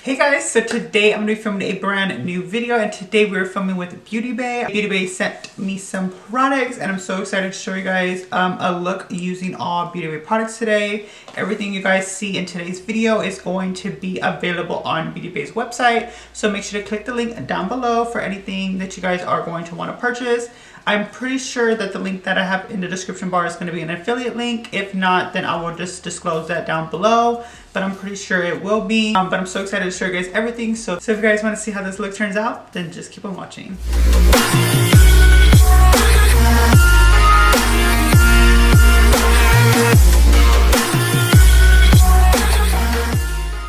Hey guys, so today I'm going to be filming a brand new video, and today we're filming with BeautyBay. BeautyBay sent me some products and I'm so excited to show you guys a look using all BeautyBay products today. Everything you guys see in today's video is going to be available on BeautyBay's website, so make sure to click the link down below for anything that you guys are going to want to purchase. I'm pretty sure that the link that I have in the description bar is going to be an affiliate link. If not, then I will just disclose that down below, but I'm pretty sure it will be. But I'm so excited to show you guys everything. So if you guys want to see how this look turns out, then just keep on watching.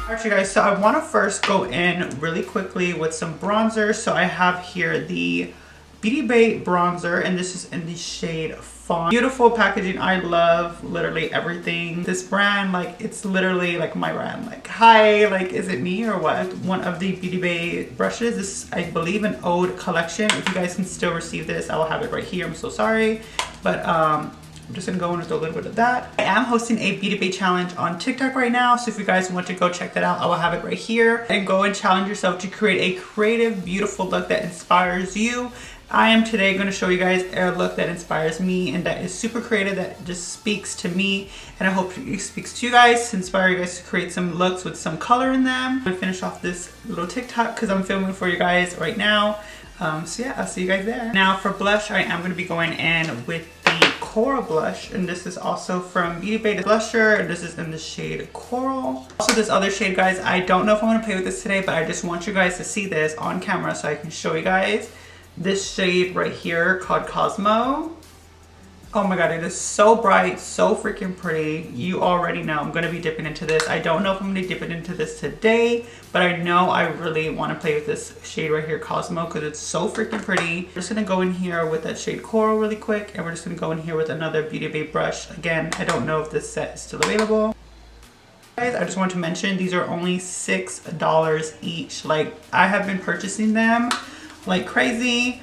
Alright you guys, so I want to first go in really quickly with some bronzer. So I have here the BeautyBay bronzer, and this is in the shade Fawn. Beautiful packaging. I love literally everything. This brand, like, it's literally like my brand. Like, hi, like, is it me or what? One of the BeautyBay brushes. This is, I believe, an Ode collection. If you guys can still receive this, I will have it right here. I'm so sorry, but I'm just gonna go in with a little bit of that. I am hosting a BeautyBay challenge on TikTok right now, so if you guys want to go check that out, I will have it right here. And go and challenge yourself to create a creative, beautiful look that inspires you. I am today going to show you guys a look that inspires me and that is super creative, that just speaks to me, and I hope it speaks to you guys to inspire you guys to create some looks with some color in them. I'm going to finish off this little TikTok because I'm filming for you guys right now. So yeah, I'll see you guys there. Now for blush, I am going to be going in with the Coral blush, and this is also from BeautyBay blusher, and this is in the shade Coral. Also this other shade, guys, I don't know if I'm going to play with this today, but I just want you guys to see this on camera so I can show you guys. This shade right here called Cosmo. Oh my god, it is so bright, so freaking pretty. You already know I'm gonna be dipping into this. I don't know if I'm gonna dip it into this today, but I know I really want to play with this shade right here, Cosmo, because it's so freaking pretty. We're just gonna go in here with that shade Coral really quick, and we're just gonna go in here with another BeautyBay brush. Again, I don't know if this set is still available. Guys, I just want to mention these are only $6 each. Like, I have been purchasing them like crazy.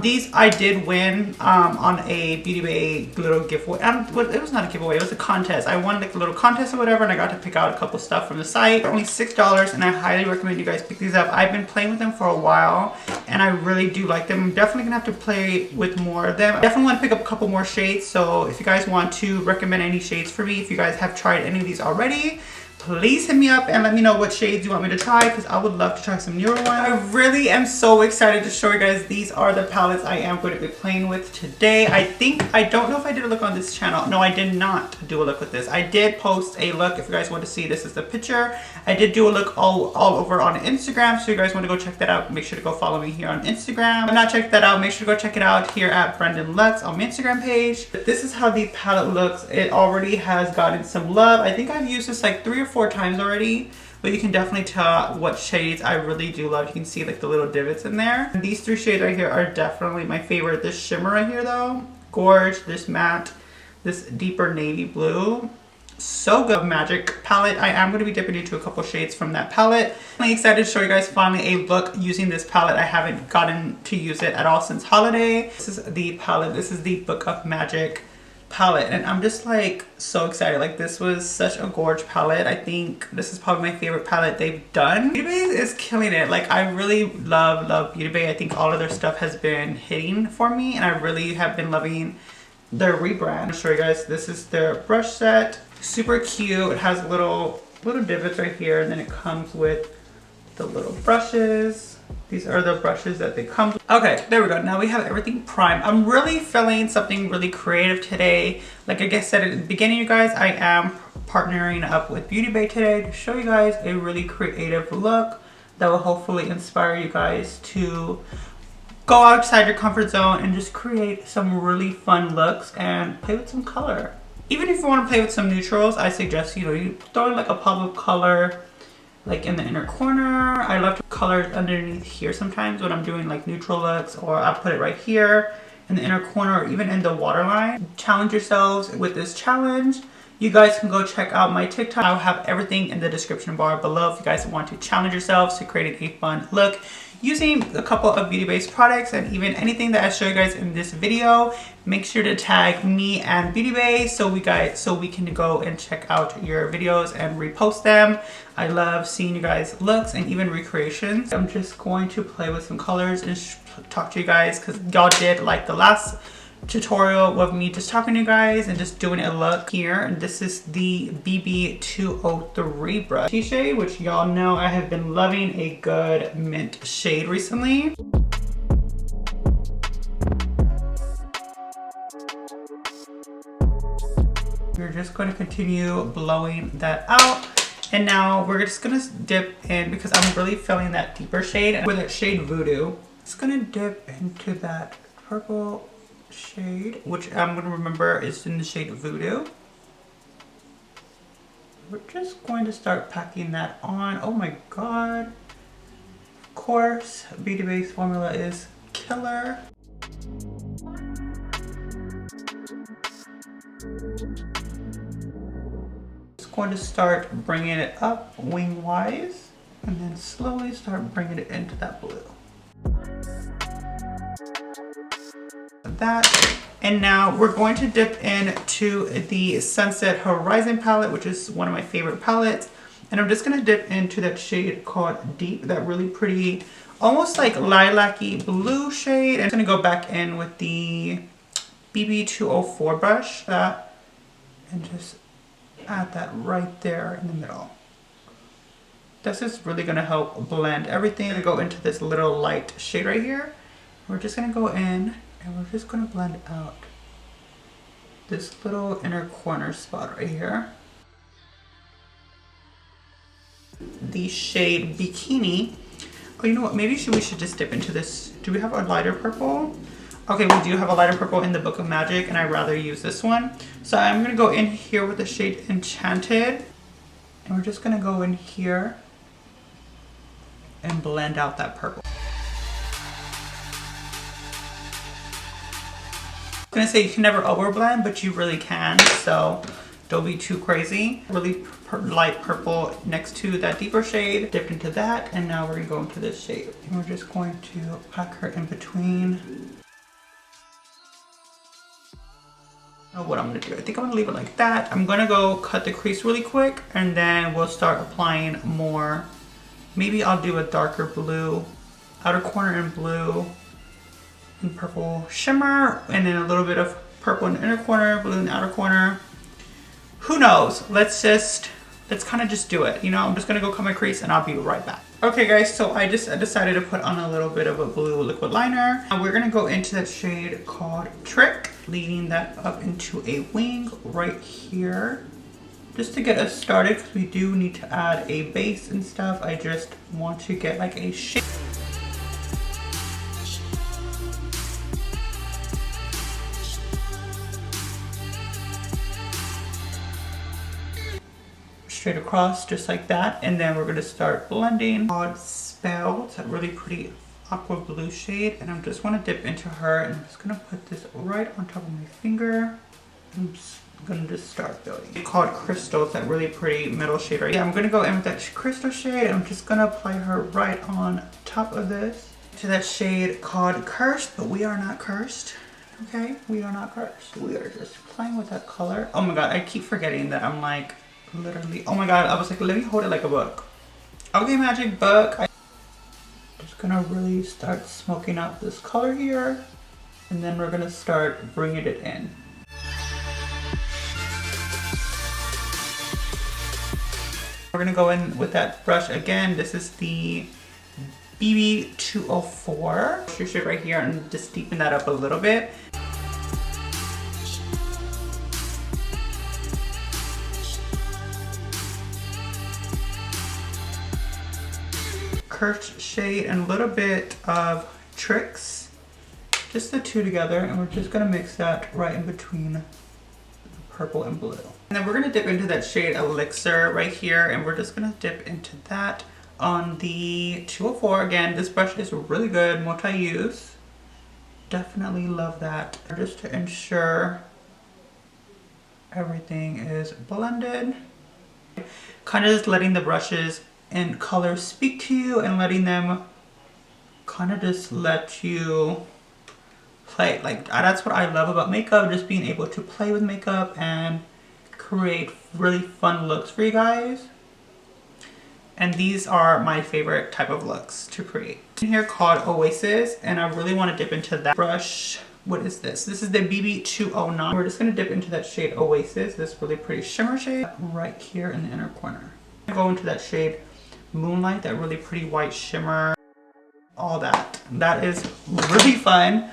These I did win on a BeautyBay little giveaway. It was not a giveaway, it was a contest. I won like a little contest or whatever, and I got to pick out a couple stuff from the site. They're only $6, and I highly recommend you guys pick these up. I've been playing with them for a while, and I really do like them. I'm definitely gonna have to play with more of them. I definitely want to pick up a couple more shades, so if you guys want to recommend any shades for me, if you guys have tried any of these already, please hit me up and let me know what shades you want me to try, because I would love to try some newer ones. I really am so excited to show you guys. These are the palettes I am going to be playing with today. I don't know if I did a look on this channel. No, I did not do a look with this. I did post a look. If you guys want to see, this is the picture. I did do a look all over on Instagram, so you guys want to go check that out, make sure to go follow me here on Instagram. If not checked that out, make sure to go check it out here at LUXXE on my Instagram page. But this is how the palette looks. It already has gotten some love. I think I've used this like 3 or 4 times already, but you can definitely tell what shades I really do love. You can see like the little divots in there. And these 3 shades right here are definitely my favorite. This shimmer right here though, gorge. This matte, this deeper navy blue, so good. Magic palette. I am going to be dipping into a couple shades from that palette. I'm really excited to show you guys finally a look using this palette. I haven't gotten to use it at all since holiday. This is the palette. This is the Book of Magic palette, and I'm just like so excited. Like, this was such a gorge palette. I think this is probably my favorite palette they've done. BeautyBay is killing it. Like, I really love BeautyBay. I think all of their stuff has been hitting for me, and I really have been loving their rebrand. I'll show you guys. This is their brush set. Super cute. It has little divots right here, and then it comes with the little brushes. These are the brushes that they come with. Okay, there we go. Now we have everything primed. I'm really feeling something really creative today. Like I said at the beginning, you guys, I am partnering up with BeautyBay today to show you guys a really creative look that will hopefully inspire you guys to go outside your comfort zone and just create some really fun looks and play with some color. Even if you want to play with some neutrals, I suggest, you know, you throw in like a pop of color like in the inner corner. I love to color underneath here sometimes when I'm doing like neutral looks, or I'll put it right here in the inner corner or even in the waterline. Challenge yourselves with this challenge. You guys can go check out my TikTok. I'll have everything in the description bar below if you guys want to challenge yourselves to create a fun look using a couple of BeautyBay's products, and even anything that I show you guys in this video. Make sure to tag me and BeautyBay so we can go and check out your videos and repost them. I love seeing you guys looks and even recreations. I'm just going to play with some colors and talk to you guys because y'all did like the last tutorial of me just talking to you guys and just doing a look here. And this is the BB203 brush shade, which y'all know I have been loving a good mint shade recently. We're just going to continue blowing that out. And now we're just going to dip in, because I'm really feeling that deeper shade with that shade Voodoo. Just going to dip into that purple shade, which I'm going to remember is in the shade Voodoo. We're just going to start packing that on. Oh my god. Of course, BeautyBay's formula is killer. Just going to start bringing it up wing wise and then slowly start bringing it into that blue. That, and now we're going to dip into the Sunset Horizon palette, which is one of my favorite palettes, and I'm just going to dip into that shade called Deep, that really pretty almost like lilac-y blue shade. I'm going to go back in with the BB204 brush that and just add that right there in the middle. This is really going to help blend everything. I'm going to go into this little light shade right here. We're just going to go in and we're just going to blend out this little inner corner spot right here. The shade Bikini. Oh, you know what? Maybe we should just dip into this. Do we have a lighter purple? Okay, we do have a lighter purple in the Book of Magic, and I'd rather use this one. So I'm going to go in here with the shade Enchanted. And we're just going to go in here and blend out that purple. I'm gonna say you can never overblend, but you really can, so don't be too crazy. Really light purple next to that deeper shade. Dip into that, and now we're gonna go into this shade. And we're just going to pack her in between. Oh, what I'm gonna do, I think I'm gonna leave it like that. I'm gonna go cut the crease really quick, and then we'll start applying more. Maybe I'll do a darker blue, outer corner in blue, and purple shimmer, and then a little bit of purple in the inner corner, blue in the outer corner. Who knows? Let's kind of just do it. You know, I'm just gonna go cut my crease and I'll be right back. Okay guys, so I just decided to put on a little bit of a blue liquid liner. And we're gonna go into that shade called Trick, leading that up into a wing right here. Just to get us started, because we do need to add a base and stuff. I just want to get like a shape. Straight across just like that, and then we're going to start blending. Odd Spell, it's a really pretty aqua blue shade, and I just want to dip into her, and I'm just going to put this right on top of my finger. I'm just going to just start building. It's called Crystal, it's that really pretty middle shade right here. I'm going to go in with that crystal shade, and I'm just going to apply her right on top of this to that shade called Cursed, but we are not cursed. Okay, we are not cursed. We are just playing with that color. Oh my god, I keep forgetting that I'm like literally, oh my god, I was like, let me hold it like a book. Okay, magic book. I'm just gonna really start smoking out this color here, and then we're gonna start bringing it in. We're gonna go in with that brush again. This is the BB204. Your shade right here, and just deepen that up a little bit. Cursed shade and a little bit of Tricks, just the two together, and we're just gonna mix that right in between the purple and blue. And then we're gonna dip into that shade Elixir right here, and we're just gonna dip into that on the 204. Again, this brush is really good, multi-use. Definitely love that. Just to ensure everything is blended. Kind of just letting the brushes and colors speak to you and letting them kind of just let you play. Like, that's what I love about makeup, just being able to play with makeup and create really fun looks for you guys. And these are my favorite type of looks to create. In here called Oasis, and I really want to dip into that brush. What is this? This is the BB209. We're just going to dip into that shade Oasis, this really pretty shimmer shade right here in the inner corner. Go into that shade Moonlight, that really pretty white shimmer. All that. That is really fun.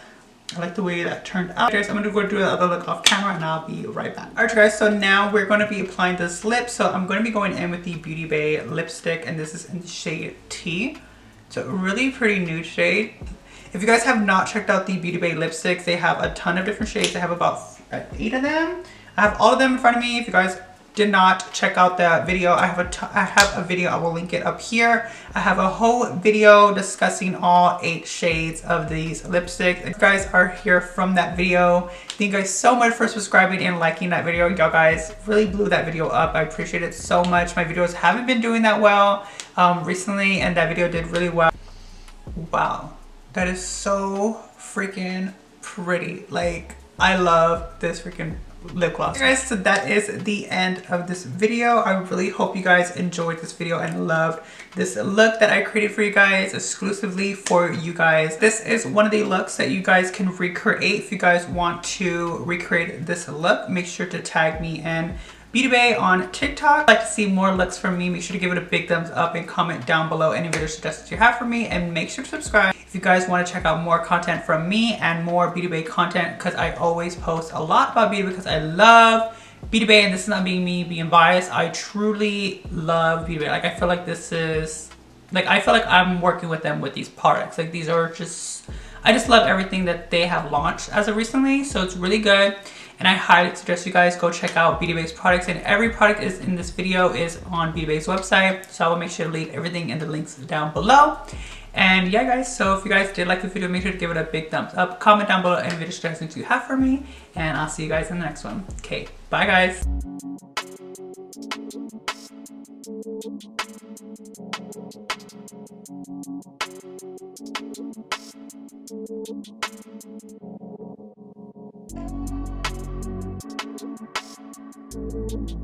I like the way that turned out. Guys, I'm going to go do the other look off camera and I'll be right back. Alright guys, so now we're going to be applying this lip. So I'm going to be going in with the BeautyBay lipstick, and this is in the shade T. It's a really pretty nude shade. If you guys have not checked out the BeautyBay lipsticks, they have a ton of different shades. They have about 8 of them. I have all of them in front of me. If you guys did not check out that video, I have a video, I will link it up here. I have a whole video discussing all 8 shades of these lipsticks. If you guys are here from that video, thank you guys so much for subscribing and liking that video. Y'all guys really blew that video up. I appreciate it so much. My videos haven't been doing that well recently, and that video did really well. Wow, that is so freaking pretty. Like, I love this freaking lip gloss. Okay, guys, so that is the end of this video. I really hope you guys enjoyed this video and loved this look that I created for you guys exclusively for you guys. This is one of the looks that you guys can recreate. If you guys want to recreate this look, make sure to tag me and BeautyBay on TikTok. If you'd like to see more looks from me, make sure to give it a big thumbs up and comment down below any video suggestions you have for me, and make sure to subscribe if you guys want to check out more content from me and more BeautyBay content, because I always post a lot about beauty because I love BeautyBay, and this is not being me being biased. I truly love BeautyBay. Like, I feel like this is, like, I feel like I'm working with them with these products. Like, these are just, I just love everything that they have launched as of recently, so it's really good. And I highly suggest you guys go check out BeautyBay's products, and every product is in this video is on BeautyBay's website. So I will make sure to leave everything in the links down below. And yeah guys, so if you guys did like the video, make sure to give it a big thumbs up. Comment down below any video suggestions you have for me, and I'll see you guys in the next one. Okay, bye guys. Thank you.